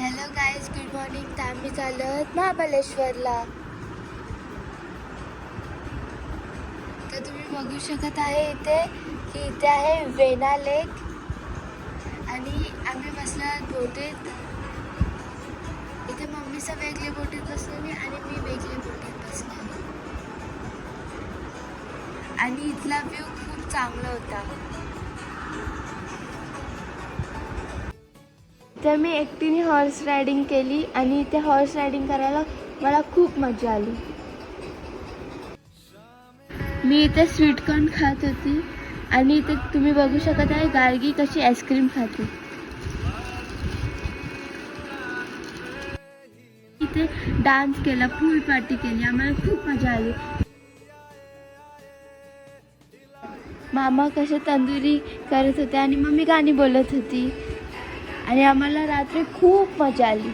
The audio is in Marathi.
Hello guys, good morning. तर आम्ही चाललो आहोत महाबळेश्वरला. तर तुम्ही बघू शकत आहे इथे की इथे आहे वेना लेक आणि आम्ही बसलो आहोत बोटीत. इथे मम्मीचा वेगळी बोटीत बसलेली आणि मी वेगळी बोटीत बसलेली आणि इथला व्ह्यू खूप चांगला होता. तर मी एकटीने हॉर्स रायडिंग केली आणि इथे हॉर्स रायडिंग करायला मला खूप मजा आली. मी इथे स्वीटकॉर्न खात होती आणि इथे तुम्ही बघू शकत आहे गार्गी कशी आईस्क्रीम खाते. इथे डान्स केला, पूल पार्टी केली, आम्हाला खूप मजा आली. मामा कसे तंदुरी करत होते आणि मम्मी गाणी बोलत होती आणि आम्हाला रात्री खूप मजा आली.